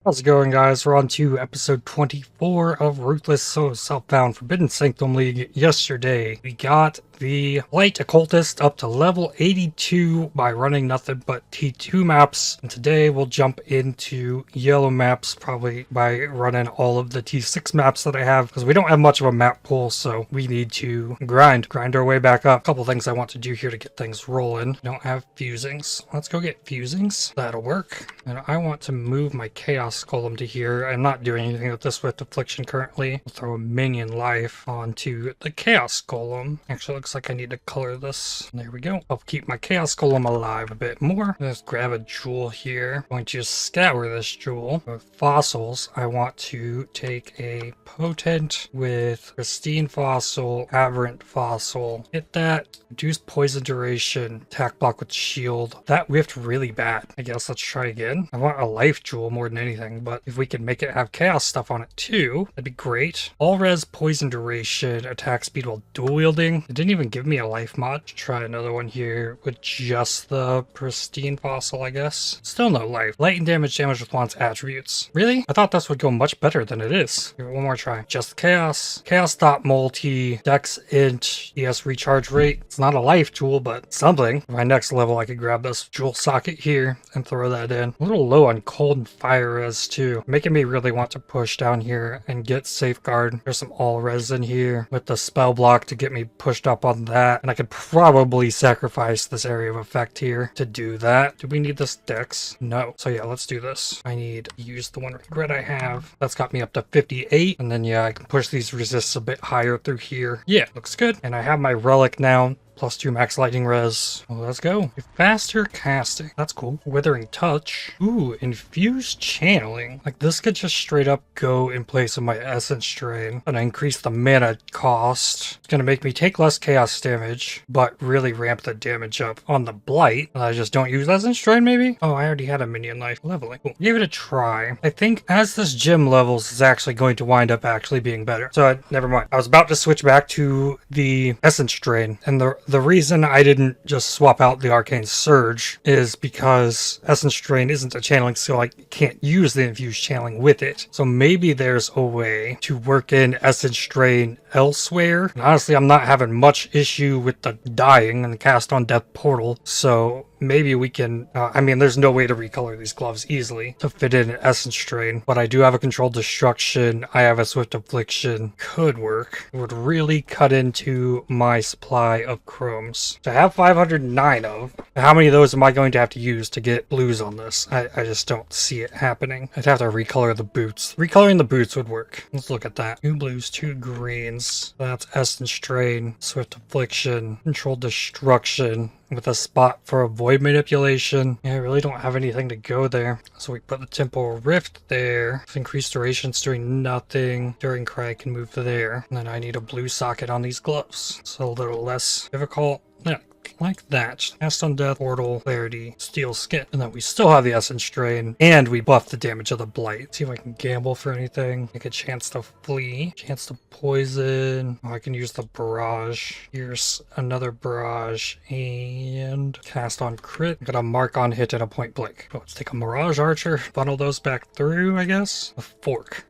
How's it going, guys? We're on to episode 24 of Ruthless SSF Forbidden Sanctum League. Yesterday, we got the Blight Occultist up to level 82 by running nothing but T2 maps. And today, we'll jump into yellow maps, probably by running all of the T6 maps that I have, because we don't have much of a map pool, so we need to grind our way back up. A couple things I want to do here to get things rolling. I don't have fusings. Let's go get fusings. That'll work. And I want to move my Chaos Golem to here. I'm not doing anything with this with Affliction currently. We'll throw a minion life onto the Chaos Golem. Actually, looks like I need to color this. There we go. I'll keep my Chaos Golem alive a bit more. Let's grab a jewel here. I'm going to scour this jewel. With fossils, I want to take a potent with pristine fossil, aberrant fossil. Hit that. Reduce poison duration. Attack block with shield. That whiffed really bad. I guess let's try again. I want a life jewel more than anything, but if we can make it have chaos stuff on it too, that'd be great. All res poison duration, attack speed while dual wielding. It didn't even give me a life mod. Try another one here with just the pristine fossil, I guess. Still no life. Light and damage with one's attributes. Really? I thought this would go much better than it is. Give it one more try. Just chaos. Chaos dot multi. Dex int. ES recharge rate. It's not a life jewel, but something. For my next level, I could grab this jewel socket here and throw that in. A little low on cold and fire res too, making me really want to push down here and get safeguard. There's some all res in here with the spell block to get me pushed up on that, and I could probably sacrifice this area of effect here to do that. Do we need this dex? No. So yeah, let's do this. I need to use the one regret I have. That's got me up to 58, and then yeah, I can push these resists a bit higher through here. Yeah, looks good. And I have my relic now. +2 max lightning res. Well, let's go. Faster casting. That's cool. Withering touch. Ooh, infused channeling. Like this could just straight up go in place of my essence drain. And I increase the mana cost. It's gonna make me take less chaos damage, but really ramp the damage up on the blight. And I just don't use essence drain maybe? Oh, I already had a minion life leveling. Cool. Give it a try. I think as this gym levels is actually going to wind up actually being better. So never mind. I was about to switch back to the essence drain, and the reason I didn't just swap out the Arcane Surge is because Essence Drain isn't a channeling skill. I can't use the infused channeling with it. So maybe there's a way to work in Essence Drain elsewhere. And honestly, I'm not having much issue with the dying and the cast on death portal. So maybe we can, I mean, there's no way to recolor these gloves easily to fit in an Essence Drain, but I do have a Controlled Destruction. I have a Swift Affliction. Could work. It would really cut into my supply of chromes. So I have 509 of. How many of those am I going to have to use to get blues on this? I just don't see it happening. I'd have to recolor the boots. Recoloring the boots would work. Let's look at that. 2 blues, 2 greens. That's Essence Drain, Swift Affliction, Controlled Destruction, with a spot for a void manipulation. Yeah, I really don't have anything to go there. So we put the Temporal Rift there. With increased durations doing nothing. During Cry I can move to there. And then I need a blue socket on these gloves. So a little less difficult. Yeah, like that. Cast on Death, Portal, Clarity, Steel Skin. And then we still have the Essence Drain. And we buff the damage of the Blight. See if I can gamble for anything. Make a chance to flee. Chance to poison. Oh, I can use the Barrage. Here's another Barrage. And cast on crit. I got a mark on hit and a point blank. Oh, let's take a Mirage Archer. Funnel those back through, I guess. A fork.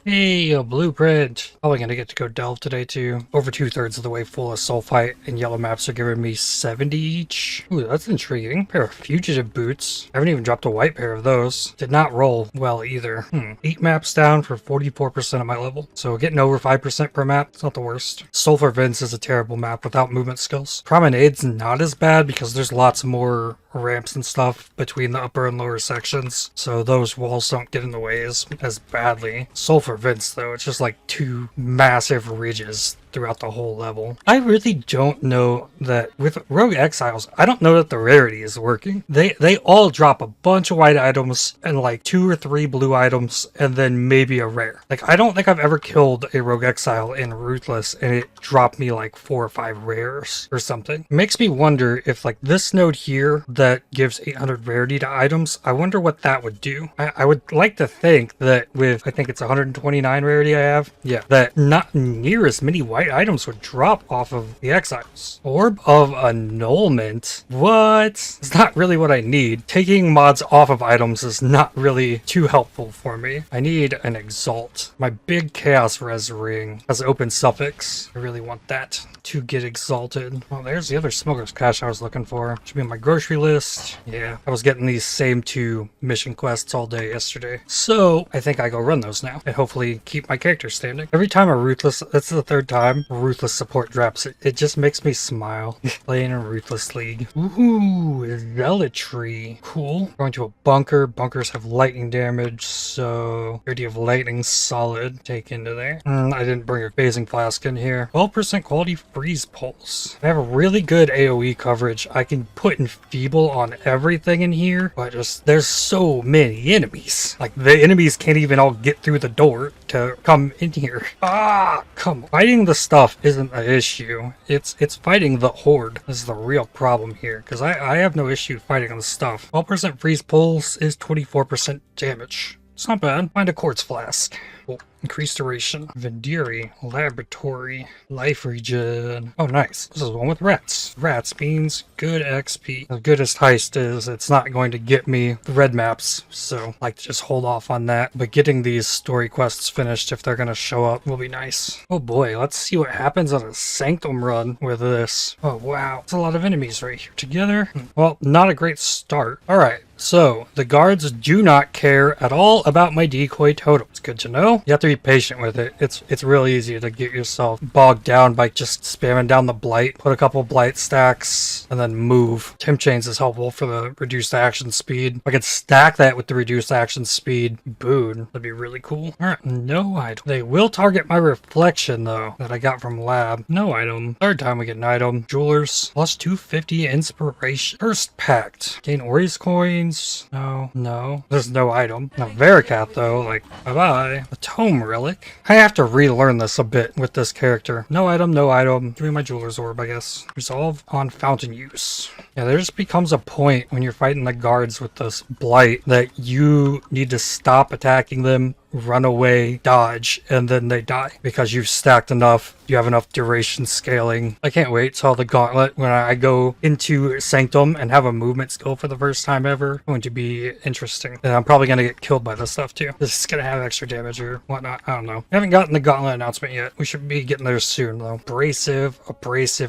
Hey, a blueprint. Probably gonna get to go delve today too. Over 2/3 of the way full of sulfite, and yellow maps are giving me 70 each. Ooh, that's intriguing. Pair of fugitive boots. I haven't even dropped a white pair of those. Did not roll well either. 8 maps down for 44% of my level. So getting over 5% per map, it's not the worst. Sulfur Vents is a terrible map without movement skills. Promenade's not as bad because there's lots more ramps and stuff between the upper and lower sections, so those walls don't get in the way as badly. Sulfur Vents though, it's just like 2 massive ridges throughout the whole level. I really don't know that with Rogue Exiles, I don't know that the rarity is working. They all drop a bunch of white items and like 2 or 3 blue items and then maybe a rare. Like I don't think I've ever killed a Rogue Exile in Ruthless and it dropped me like 4 or 5 rares or something. It makes me wonder if like this node here that gives 800 rarity to items, I wonder what that would do. I would like to think that with, I think it's 129 rarity I have, yeah, that not near as many white right items would drop off of the exiles. Orb of Annulment? What? It's not really what I need. Taking mods off of items is not really too helpful for me. I need an Exalt. My big Chaos Res ring has open suffix. I really want that to get exalted. Well, there's the other Smoker's Cache I was looking for. Should be on my grocery list. Yeah, I was getting these same 2 mission quests all day yesterday. So I think I go run those now and hopefully keep my character standing. Every time a Ruthless, that's the 3rd time a Ruthless support drops, it just makes me smile. Playing a Ruthless League. Ooh, Zealotry. Cool. Going to a bunker. Bunkers have lightning damage, so 30 of lightning solid. Take into there. I didn't bring a phasing flask in here. 12% quality freeze pulse. I have a really good AoE coverage. I can put Enfeeble on everything in here, but just there's so many enemies. Like the enemies can't even all get through the door to come in here. Ah, come on. Fighting the stuff isn't an issue. It's fighting the horde. This is the real problem here, because I have no issue fighting the stuff. 12% freeze pulse is 24% damage. It's not bad. Find a quartz flask. Cool. Increased duration. Vendiri. Laboratory. Life regen. Oh, nice. This is one with rats. Rats means good XP. As good as Heist is, it's not going to get me the red maps, so I like to just hold off on that. But getting these story quests finished, if they're going to show up, will be nice. Oh boy, let's see what happens on a Sanctum run with this. Oh wow, it's a lot of enemies right here together. Well, not a great start. Alright. So, the guards do not care at all about my decoy totem. It's good to know. You have to be patient with it. It's really easy to get yourself bogged down by just spamming down the Blight. Put a couple Blight stacks, and then move. Temp Chains is helpful for the reduced action speed. If I could stack that with the reduced action speed, boon, that'd be really cool. Alright, no item. They will target my reflection, though, that I got from lab. No item. 3rd time we get an item. Jewelers, plus 250 inspiration. First pact. Gain Ori's coins. No. There's no item. Now, Vericat, though, like, bye-bye. The Tome Relic. I have to relearn this a bit with this character. No item, no item. Give me my Jeweler's Orb, I guess. Resolve on fountain use. Yeah, there just becomes a point when you're fighting the guards with this Blight that you need to stop attacking them, run away, dodge, and then they die because you've stacked enough. You have enough duration scaling. I can't wait till the gauntlet when I go into Sanctum and have a movement skill for the first time ever. It's going to be interesting. And I'm probably going to get killed by this stuff too. This is going to have extra damage or whatnot. I don't know. I haven't gotten the gauntlet announcement yet. We should be getting there soon though. Abrasive.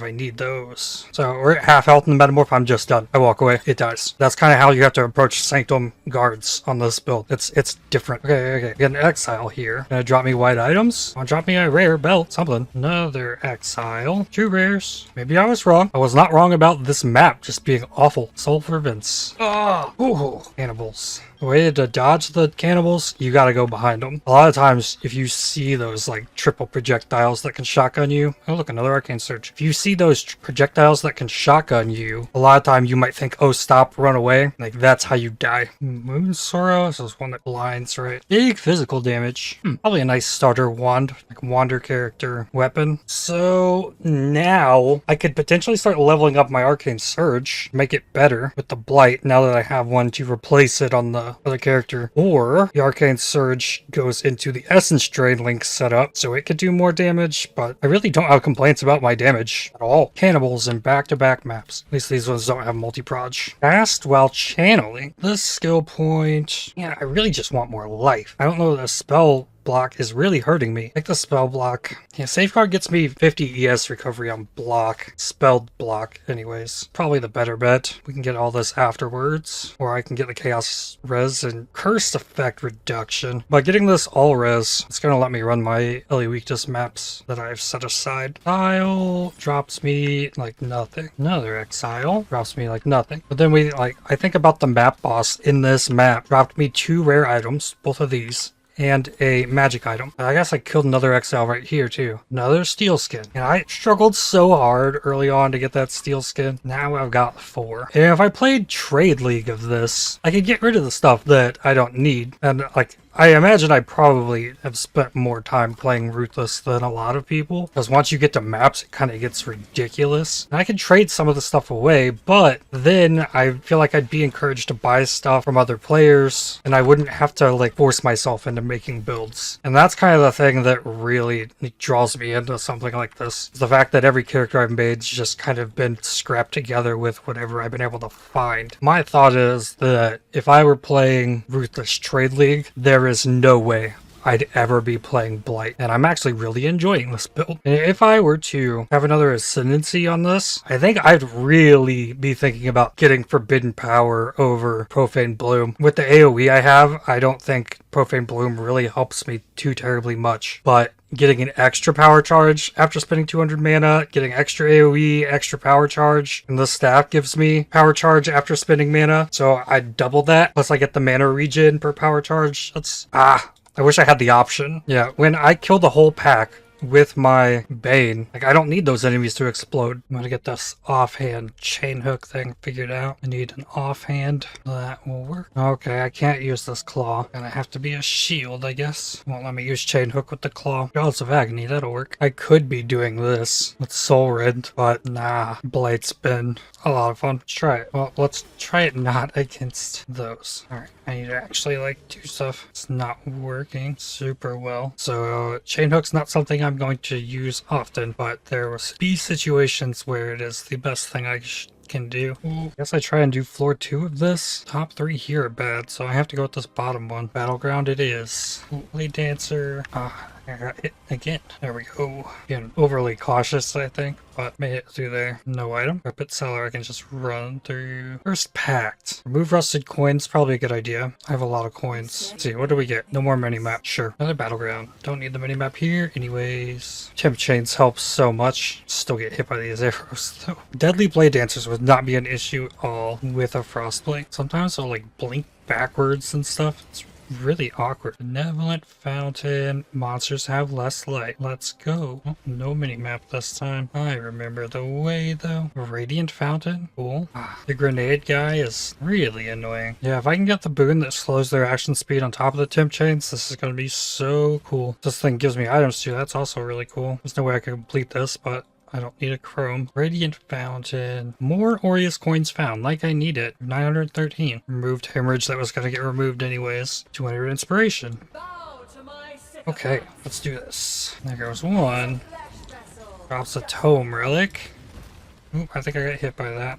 I need those. So we're at half health in the metamorph. I'm just done. I walk away. It dies. That's kind of how you have to approach Sanctum guards on this build. It's different. Okay. Get an Exile here. Gonna drop me white items. Wanna drop me a rare belt, something. Another Exile. 2 rares. Maybe I was wrong. I was not wrong about this map just being awful. Sulfur Vince. Oh, ooh, cannibals. The way to dodge the cannibals, you gotta go behind them. A lot of times, if you see those like triple projectiles that can shotgun you, oh look, another arcane surge. If you see those projectiles that can shotgun you, a lot of time you might think, oh stop, run away. Like that's how you die. Moon Sorrow, so it's one that blinds, right? Big physical damage. Probably a nice starter wand, like wander character weapon. So now I could potentially start leveling up my arcane surge, make it better with the Blight now that I have one to replace it on the other character, or the arcane surge goes into the essence drain link setup so it could do more damage, but I really don't have complaints about my damage at all. Cannibals in back-to-back maps, at least these ones don't have multi-proj. Fast while channeling. This skill point, yeah, I really just want more life. I don't know the spell block is really hurting me. Like the spell block. Yeah, safeguard gets me 50 ES recovery on block. Spelled block anyways. Probably the better bet. We can get all this afterwards. Or I can get the chaos res and cursed effect reduction. By getting this all res, it's gonna let me run my LE weakness maps that I've set aside. Exile drops me like nothing. Another Exile drops me like nothing. But then I think about the map boss in this map. Dropped me 2 rare items, both of these, and a magic item. I guess I killed another Exile right here too. Another steel skin. And I struggled so hard early on to get that steel skin. Now I've got 4. And if I played Trade League of this, I could get rid of the stuff that I don't need. And like, I imagine I probably have spent more time playing Ruthless than a lot of people, because once you get to maps, it kind of gets ridiculous. And I could trade some of the stuff away, but then I feel like I'd be encouraged to buy stuff from other players, and I wouldn't have to like force myself into and making builds. And that's kind of the thing that really draws me into something like this. The fact that every character I've made's just kind of been scrapped together with whatever I've been able to find. My thought is that if I were playing Ruthless Trade League, there is no way I'd ever be playing Blight, and I'm actually really enjoying this build. And if I were to have another ascendancy on this, I think I'd really be thinking about getting Forbidden Power over Profane Bloom. With the AoE I have, I don't think Profane Bloom really helps me too terribly much, but getting an extra power charge after spending 200 mana, getting extra AoE, extra power charge, and the staff gives me power charge after spending mana, so I double that, plus I get the mana regen per power charge. That's, I wish I had the option. Yeah, when I kill the whole pack with my Bane, like, I don't need those enemies to explode. I'm gonna get this offhand chain hook thing figured out. I need an offhand. That will work. Okay, I can't use this claw. Gonna have to be a shield, I guess. Won't let me use chain hook with the claw. Gods of Agony, that'll work. I could be doing this with Soul Rend, but nah. Blight's been a lot of fun. Let's try it. Well, let's try it not against those. Alright, I need to actually, like, do stuff. It's not working super well. So, chain hook's not something I'm going to use often, but there will be situations where it is the best thing I can do. Ooh, guess I try and do floor 2 of this. Top 3 here are bad, so I have to go with this bottom one. Battleground it is. Blade Dancer. I got hit again. There we go. Being overly cautious, I think, but made it through there. No item. Carpet Cellar, I can just run through. First Pact. Remove rusted coins, probably a good idea. I have a lot of coins. Let's see, what do we get? No more minimap. Sure. Another Battleground. Don't need the minimap here. Anyways, Temp Chains helps so much. Still get hit by these arrows, though. Deadly Blade Dancers would not be an issue at all with a Frostblade. Sometimes I'll, like, blink backwards and stuff. It's really awkward. Benevolent Fountain. Monsters have less light. Let's go. Oh, no minimap this time. I remember the way, though. Radiant Fountain. Cool. The grenade guy is really annoying. Yeah, if I can get the boon that slows their action speed on top of the temp chains, this is going to be so cool. This thing gives me items too. That's also really cool. There's no way I can complete this, but I don't need a chrome. Radiant Fountain. More Aureus coins found, like I need it. 913. Removed hemorrhage that was going to get removed anyways. 200 inspiration. Okay, let's do this. There goes one. Drops a tome relic. Oop, I think I got hit by that.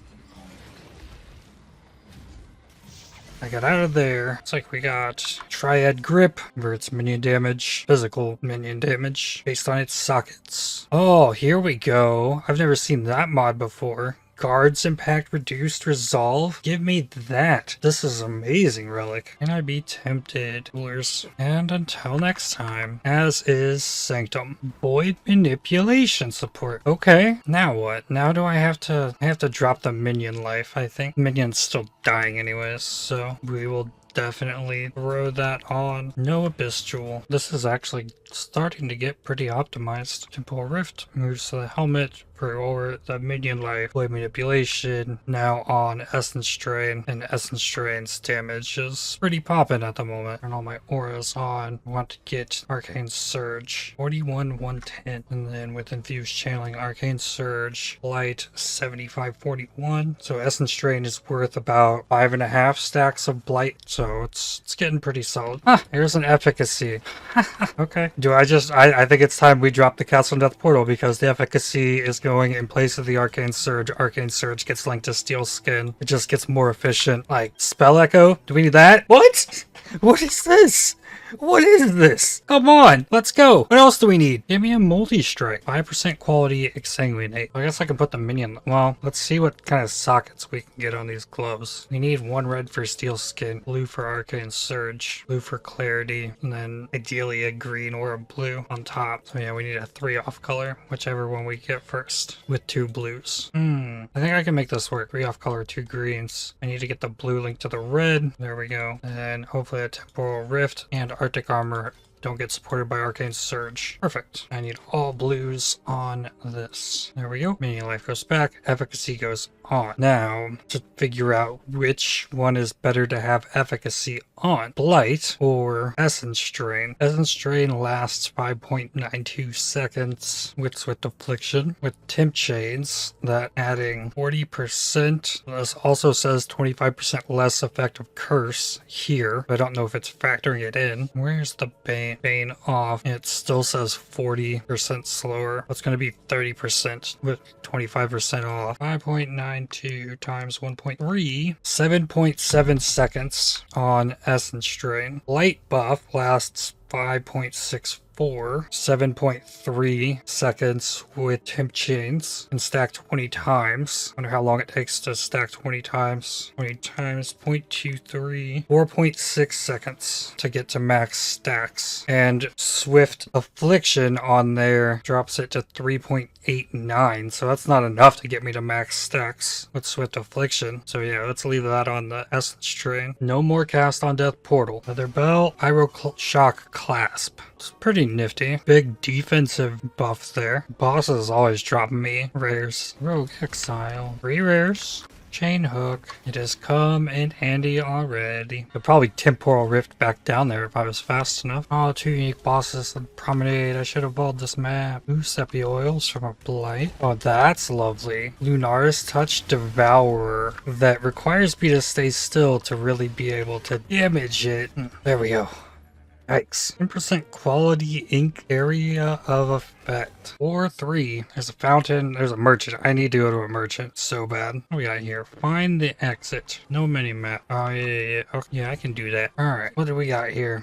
I got out of there. Looks like we got Triad Grip, where it's minion damage, physical minion damage, based on its sockets. Oh, here we go. I've never seen that mod before. Guards impact reduced resolve. Give me that. This is amazing relic. Can I be tempted? Rulers. And until next time, as is Sanctum. Void manipulation support. Okay, now what? Now do I have to drop the minion life, I think. Minion's still dying anyways, so we will definitely throw that on. No Abyss Jewel. This is actually starting to get pretty optimized. Temporal Rift moves to the helmet for the minion life. Void manipulation now on Essence Drain, and Essence Drain's damage is pretty poppin' at the moment. And all my auras on. I want to get Arcane Surge 41 110, and then with Infused Channeling, Arcane Surge Light 75 41. So Essence Drain is worth about 5.5 stacks of Blight, so it's getting pretty solid. Here's an efficacy. Okay. I think it's time we drop the Castle Death Portal, because the efficacy is going in place of the Arcane Surge. Arcane Surge gets linked to Steel Skin. It just gets more efficient. Like, Spell Echo? Do we need that? What? What is this? What is this? Come on, let's go. What else do we need? Give me a multi-strike. 5% quality exsanguinate. I guess I can put the minion. Well, let's see what kind of sockets we can get on these gloves. We need 1 red for Steel Skin, blue for Arcane Surge, blue for Clarity, and then ideally a green or a blue on top. So yeah, we need a 3 off color, whichever one we get first, with 2 blues. I think I can make this work. 3 off color, 2 greens. I need to get the blue linked to the red. There we go. And hopefully a Temporal Rift and Arctic Armor don't get supported by Arcane Surge. Perfect. I need all blues on this. There we go. Minion life goes back. Efficacy goes on. Now, to figure out which one is better to have efficacy on, Blight or Essence Drain. Essence Drain lasts 5.92 seconds with Swift Affliction. With Temp Chains, that adding 40%. This also says 25% less effective curse here. I don't know if it's factoring it in. Where's the Bane? Bane off. It still says 40% slower. It's going to be 30% with 25% off. 5.92 times 1.3. 7.7 seconds on Essence Drain. Light buff lasts 5.64. 7.3 seconds with Temp Chains and stack 20 times. Wonder how long it takes to stack 20 times. 20 times 0.23. 4.6 seconds to get to max stacks. And Swift Affliction on there drops it to 3.89. So that's not enough to get me to max stacks with Swift Affliction. So yeah, let's leave that on the Essence Train. No more cast on Death Portal. Leather Belt, Pyro Shock Clasp. It's pretty nifty. Big defensive buff there. Boss is always dropping me rares. Rogue Exile. 3 rares. Chain Hook. It has come in handy already. Could probably Temporal Rift back down there if I was fast enough. Oh, 2 unique bosses on Promenade. I should have bought this map. Ooh, Sepia Oils from a Blight. Oh, that's lovely. Lunaris Touch Devourer. That requires me to stay still to really be able to damage it. There we go. Yikes. 10% quality ink area of effect. 4-3. There's a fountain. There's a merchant. I need to go to a merchant so bad. What do we got here? Find the exit. No mini-map. Oh, yeah. Okay. Yeah, I can do that. Alright. What do we got here?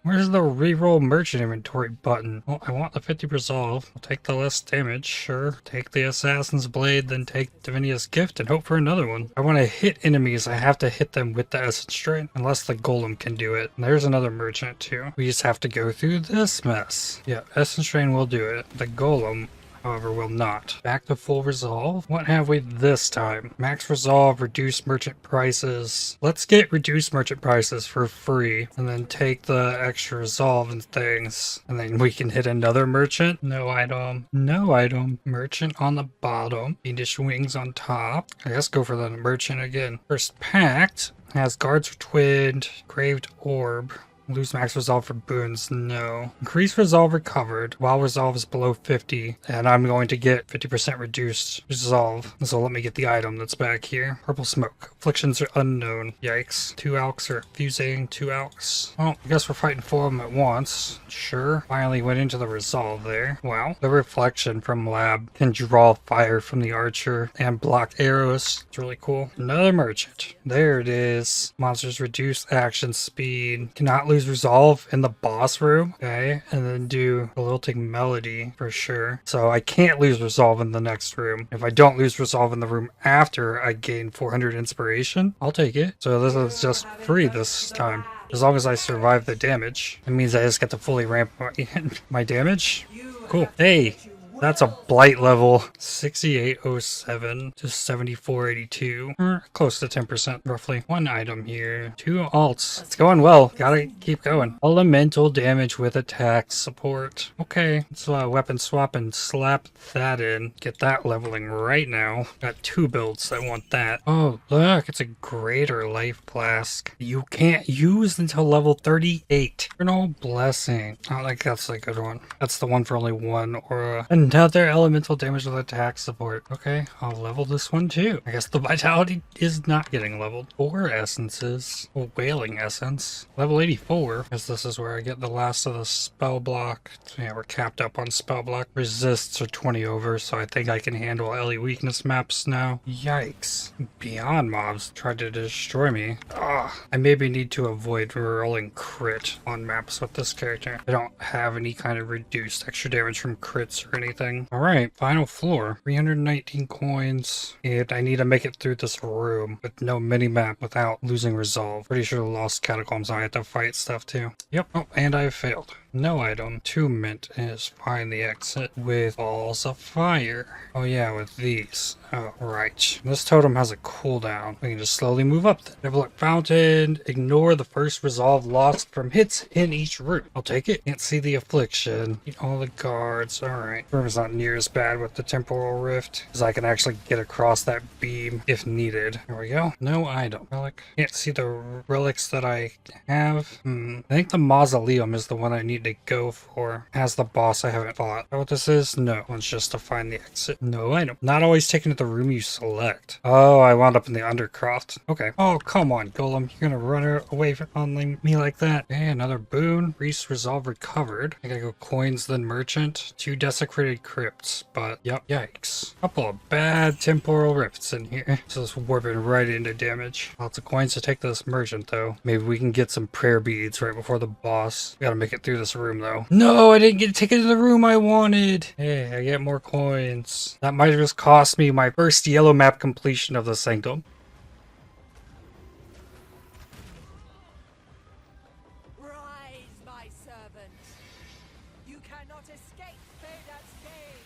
Where's the reroll merchant inventory button? Well, I want the 50 resolve. I'll take the less damage. Sure. Take the Assassin's Blade, then take Divinia's Gift and hope for another one. I want to hit enemies. I have to hit them with the Essence Strain. Unless the Golem can do it. And there's another merchant too. We just have to go through this mess. Yeah, Essence Train will do it. The Golem, however, will not. Back to full resolve. What have we this time? Max resolve, reduce merchant prices. Let's get reduced merchant prices for free and then take the extra resolve and things. And then we can hit another merchant. No item. No item. Merchant on the bottom. Fiendish Wings on top. I guess go for the merchant again. First Pact has Guards for Twinned, Graved Orb. Lose max resolve for boons, no. Increase resolve recovered while resolve is below 50, and I'm going to get 50% reduced resolve. So let me get the item that's back here. Purple smoke. Afflictions are unknown. Yikes. 2 alks are fusing. 2 alks. Well, I guess we're fighting 4 of them at once. Sure. Finally went into the resolve there. Wow. The reflection from lab can draw fire from the archer and block arrows. It's really cool. Another merchant. There it is. Monsters reduce action speed. Cannot lose resolve in the boss room. Okay. And then do a lilting melody for sure. So I can't lose resolve in the next room. If I don't lose resolve in the room after, I gain 400 inspiration. I'll take it. So this is just free this time. As long as I survive the damage. It means I just get to fully ramp my damage. Cool. Hey! That's a Blight level. 6807 to 7482. Close to 10% roughly. 1 item here. 2 alts. It's going well. Gotta keep going. Elemental damage with attack support. Okay. Let's weapon swap and slap that in. Get that leveling right now. Got 2 builds that want that. Oh, look. It's a greater life flask. You can't use until level 38. Eternal Blessing. I think that's a good one. That's the one for only 1 or another elemental damage with attack support. Okay, I'll level this one too. I guess the vitality is not getting leveled. 4 essences. A wailing essence. Level 84, because this is where I get the last of the spell block. So yeah, we're capped up on spell block. Resists are 20 over, so I think I can handle LE weakness maps now. Yikes. Beyond mobs tried to destroy me. Ugh. I maybe need to avoid rolling crit on maps with this character. I don't have any kind of reduced extra damage from crits or anything. Alright, final floor. 319 coins. And I need to make it through this room with no mini-map without losing resolve. Pretty sure the Lost Catacombs I have to fight stuff too. Yep. Oh, and I failed. No item. 2 mint is find the exit with balls of fire. Oh yeah, with these. Oh, right. This totem has a cooldown. We can just slowly move up then. Neverlook Fountain. Ignore the first resolve lost from hits in each route. I'll take it. Can't see the affliction. Eat all the guards. Alright. Room's not near as bad with the temporal rift, because I can actually get across that beam if needed. There we go. No item. Relic. Can't see the relics that I have. I think the mausoleum is the one I need to go for. As the boss I haven't fought. Is that what this is? No. It's just to find the exit. No item. Not always taken to the room you select. Oh, I wound up in the undercroft. Okay. Oh, come on, Golem. You're gonna run away from me like that. Okay, another boon. Priest resolve recovered. I gotta go coins, then merchant. 2 desecrated crypts. But, yep. Yikes. Couple of bad temporal rifts in here. So it's warping right into damage. Lots of coins to take to this merchant, though. Maybe we can get some prayer beads right before the boss. We gotta make it through this room, though. No, I didn't get to take it to the room I wanted. Hey, I get more coins. That might have just cost me my first yellow map completion of the Sanctum. Rise, my servant. You cannot escape Veda's gaze.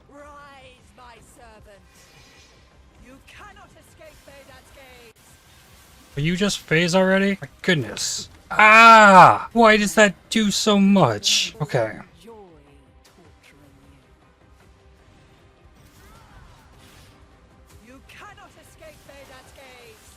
Rise, my servant. You cannot escape Veda's gaze. Will you just phase already? My goodness. Ah! Why does that do so much? Okay. Joy torturing you. You cannot escape Veda's gaze.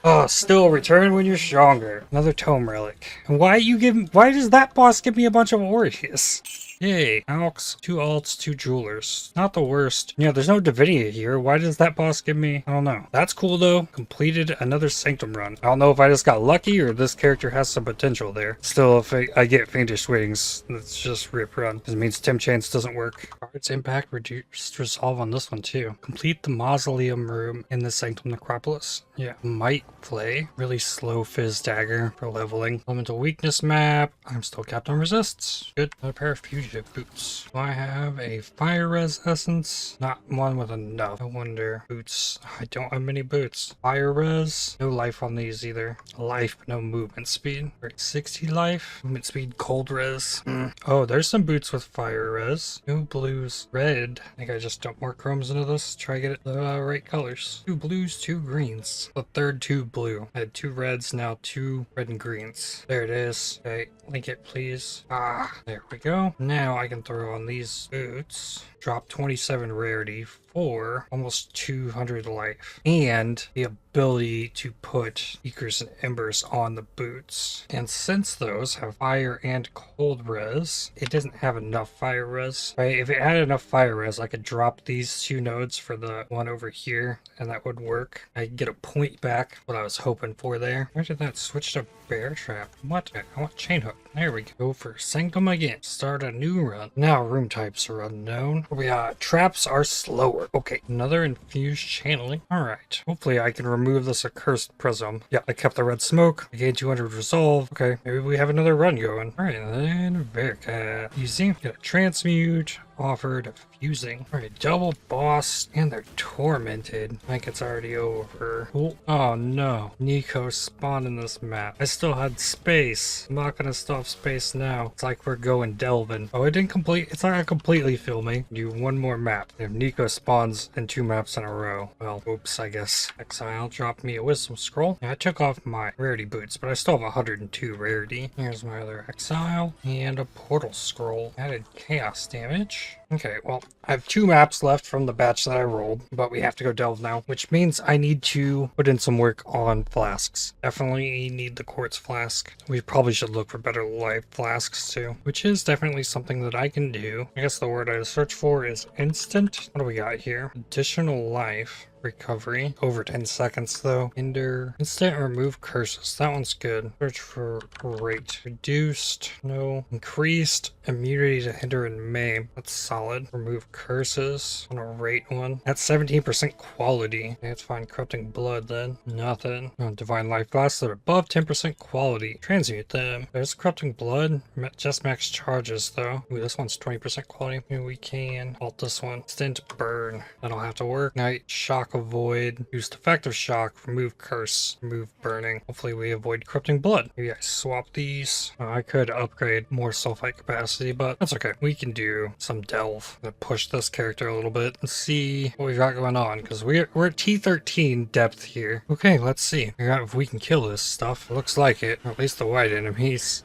Oh, still return when you're stronger. Another tome relic. And why does that boss give me a bunch of Aureus? Yay. Alks, 2 alts, 2 jewelers. Not the worst. Yeah, there's no divinity here. Why does that boss give me? I don't know. That's cool though. Completed another Sanctum run. I don't know if I just got lucky or this character has some potential there. Still, if I get Fiendish Wings, it's just rip run. This means Tim Chance doesn't work. Cards impact reduced resolve on this one too. Complete the mausoleum room in the Sanctum Necropolis. Yeah. Might play. Really slow fizz dagger for leveling. Elemental weakness map. I'm still Captain Resists. Good. Another pair of fugitive boots. Do I have a fire res essence? Not one with enough. I wonder. Boots. I don't have many boots. Fire res. No life on these either. Life, but no movement speed. 60 life. Movement speed, cold res. Oh, there's some boots with fire res. No blues. Red. I think I just dumped more chromes into this. Try to get it the right colors. 2 blues, 2 greens. The third 2 blue. I had 2 reds, now 2 red and greens. There it is. Okay, link it please. Ah, there we go. Now I can throw on these boots. Drop 27 rarity for almost 200 life. And the ability to put Seekers and Embers on the boots. And since those have fire and cold res, it doesn't have enough fire res. Right? If it had enough fire res, I could drop these 2 nodes for the one over here, and that would work. I could get a point back, what I was hoping for there. Where did that switch to Bear Trap? What? I want Chain Hook. There we go. For Sanctum again. Start a new run. Now room types are unknown. We got traps are slower. Okay, another infused channeling. Alright. Hopefully I can remove this accursed prism. Yeah, I kept the red smoke. I gained 200 resolve. Okay, maybe we have another run going. Alright, then Bearcat. Easy. Get a transmute. Offered fusing. Alright, double boss, and they're tormented. I think it's already over. Oh no. Nico spawned in this map. I still had space. I'm not gonna stop space now. It's like we're going delving. Oh, it didn't complete. It's not gonna completely fill me. Do one more map. If Nico spawns in 2 maps in a row, well, oops, I guess. Exile dropped me a wisdom scroll. Yeah, I took off my rarity boots, but I still have 102 rarity. Here's my other exile and a portal scroll. Added chaos damage. Okay, well, I have 2 maps left from the batch that I rolled, but we have to go delve now, which means I need to put in some work on flasks. Definitely need the quartz flask. We probably should look for better life flasks too, which is definitely something that I can do. I guess the word I search for is instant. What do we got here? Additional life. recovery. Over 10 seconds though. Hinder. Instant remove curses. That one's good. Search for rate. Reduced. No. Increased immunity to hinder and maim. That's solid. Remove curses on a rate one. That's 17% quality. Okay, let's find corrupting blood then. Nothing. Oh, divine life glass that are above 10% quality. Transmute them. There's corrupting blood. Just max charges though. Ooh, this one's 20% quality. Maybe we can alt this one. Extend burn. That'll have to work. Night shock avoid. Use defective shock. Remove curse. Remove burning. Hopefully we avoid corrupting blood. Maybe I swap these. I could upgrade more sulfite capacity, but that's okay. We can do some delve. I'm gonna push this character a little bit and see what we've got going on because we're at T13 depth here. Okay, let's see. Figure out if we can kill this stuff. Looks like it. Or at least the white enemies.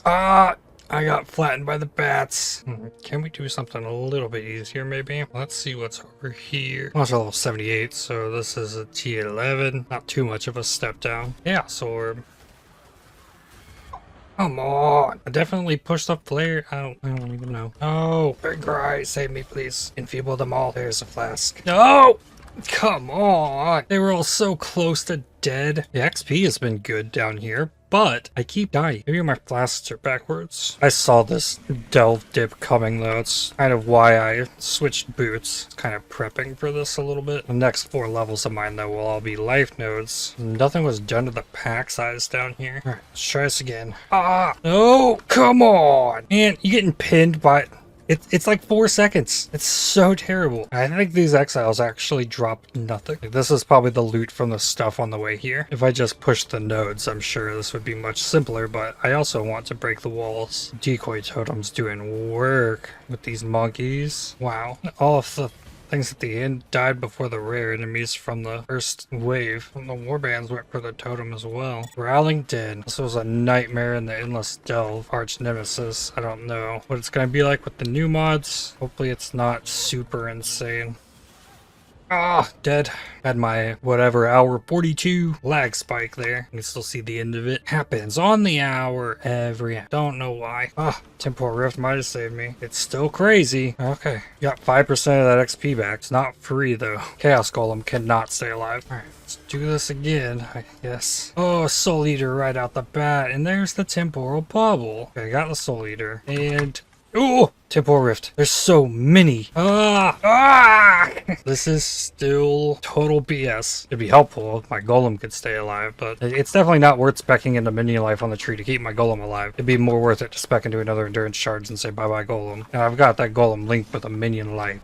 Ah! I got flattened by the bats. Can we do something a little bit easier maybe? Let's see what's over here. Oh, it's a level 78, so this is a T11. Not too much of a step down. Yeah, sword. Come on. I definitely pushed up flare. I don't even know. Oh, big cry. Save me, please. Enfeeble them all. There's a flask. No! Come on. They were all so close to dead. The XP has been good down here, but I keep dying. Maybe my flasks are backwards. I saw this delve dip coming though. It's kind of why I switched boots. Kind of prepping for this a little bit. The next 4 levels of mine though will all be life nodes. Nothing was done to the pack size down here. Alright, let's try this again. Ah! No! Come on! Man, you getting pinned by... It's like 4 seconds. It's so terrible. I think these exiles actually dropped nothing. This is probably the loot from the stuff on the way here. If I just push the nodes, I'm sure this would be much simpler, but I also want to break the walls. Decoy totems doing work with these monkeys. Wow. All of the things at the end died before the rare enemies from the first wave. And the warbands went for the totem as well. Growling Dead. This was a nightmare in the Endless Delve. Arch Nemesis. I don't know what it's going to be like with the new mods. Hopefully it's not super insane. Ah, dead. Had my whatever hour 42 lag spike there. You can still see the end of it. Happens on the hour every. Don't know why. Ah, Temporal Rift might have saved me. It's still crazy. Okay, got 5% of that XP back. It's not free though. Chaos Golem cannot stay alive. All right, let's do this again. I guess. Oh, Soul Eater right out the bat, and there's the Temporal Bubble. Okay, I got the Soul Eater and. Ooh! Temporal Rift. There's so many. This is still total BS. It'd be helpful if my golem could stay alive, but it's definitely not worth specking into minion life on the tree to keep my golem alive. It'd be more worth it to spec into another endurance charge and say bye-bye golem. And I've got that golem linked with a minion life.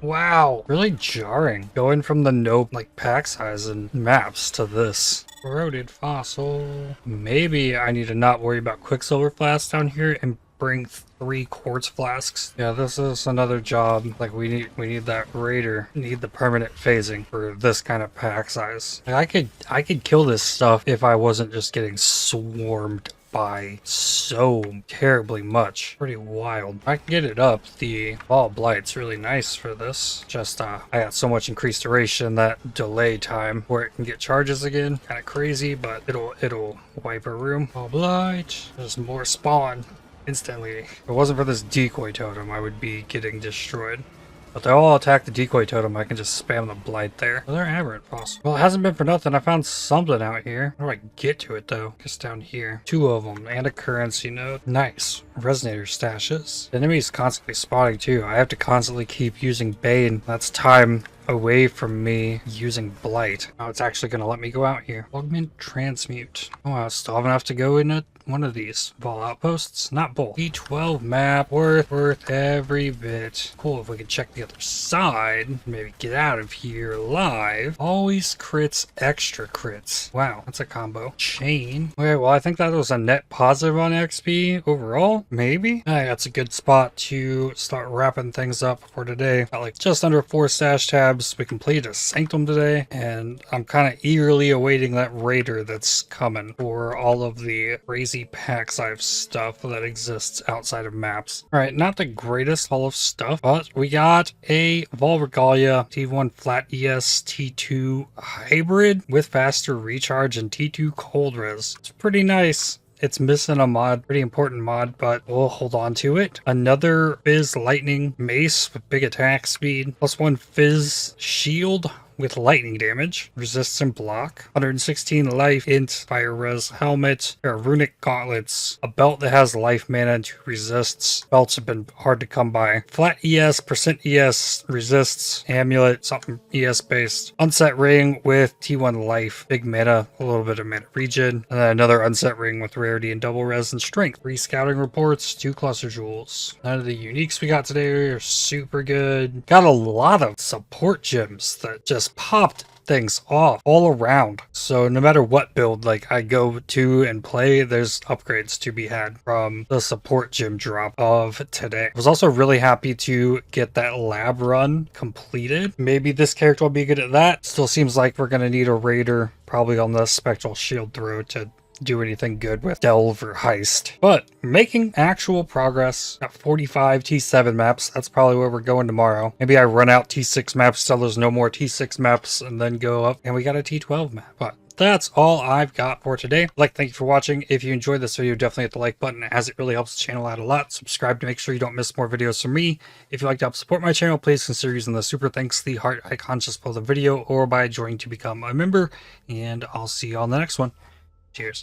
Wow. Really jarring. Going from the no pack size and maps to this. Corroded fossil. Maybe I need to not worry about Quicksilver flasks down here and bring 3 quartz flasks. Yeah, this is another job. Like we need that raider. Need the permanent phasing for this kind of pack size. Like, I could kill this stuff if I wasn't just getting swarmed by so terribly much. Pretty wild. I can get it up. The Ball of Blight's really nice for this. Just I got so much increased duration, that delay time where it can get charges again. Kind of crazy, but it'll wipe a room. Ball of Blight. There's more spawn. Instantly. If it wasn't for this decoy totem, I would be getting destroyed. But they all attack the decoy totem, I can just spam the blight there. Another aberrant fossil. Well, it hasn't been for nothing. I found something out here. How do I get to it though? Just down here. 2 of them and a currency node. Nice. Resonator stashes. The enemy's constantly spotting too. I have to constantly keep using Bane. That's time away from me using Blight. Now it's actually going to let me go out here. Augment Transmute. Oh, I still have enough to go in one of these. Ball Outposts? Not both. E12 map. Worth every bit. Cool if we could check the other side. Maybe get out of here alive. Always crits, extra crits. Wow, that's a combo. Chain. Okay, well I think that was a net positive on XP overall. Maybe? That's a good spot to start wrapping things up for today. Got like just under 4 stash tabs. We completed a Sanctum today, and I'm kind of eagerly awaiting that raider that's coming for all of the crazy packs I have stuff that exists outside of maps. Alright, not the greatest haul of stuff, but we got a Vol Regalia T1 Flat ES T2 Hybrid with faster recharge and T2 Cold Res. It's pretty nice. It's missing a mod, pretty important mod, but we'll hold on to it. Another Fizz Lightning Mace with big attack speed, +1 Fizz Shield with lightning damage, resistant block, 116 life, int, fire res helmet, pair of runic gauntlets, a belt that has life mana and 2 resists. Belts have been hard to come by. Flat ES, percent ES, resists, amulet, something ES based. Unset ring with T1 life, big mana, a little bit of mana regen, and then another unset ring with rarity and double res and strength. 3 scouting reports, 2 cluster jewels. None of the uniques we got today are super good. Got a lot of support gems that just popped things off all around. So no matter what build like I go to and play, there's upgrades to be had from the support gym drop of today. I was also really happy to get that lab run completed. Maybe this character will be good at that. Still seems like we're gonna need a raider probably on the spectral shield throw to do anything good with Delve or Heist. But making actual progress. Got 45 T7 maps. That's probably where we're going tomorrow. Maybe I run out T6 maps till there's no more T6 maps and then go up and we got a T12 map. But that's all I've got for today. Thank you for watching. If you enjoyed this video, definitely hit the like button as it really helps the channel out a lot. Subscribe to make sure you don't miss more videos from me. If you'd like to help support my channel, please consider using the super thanks, the heart icon just below the video, or by joining to become a member. And I'll see you on the next one. Cheers.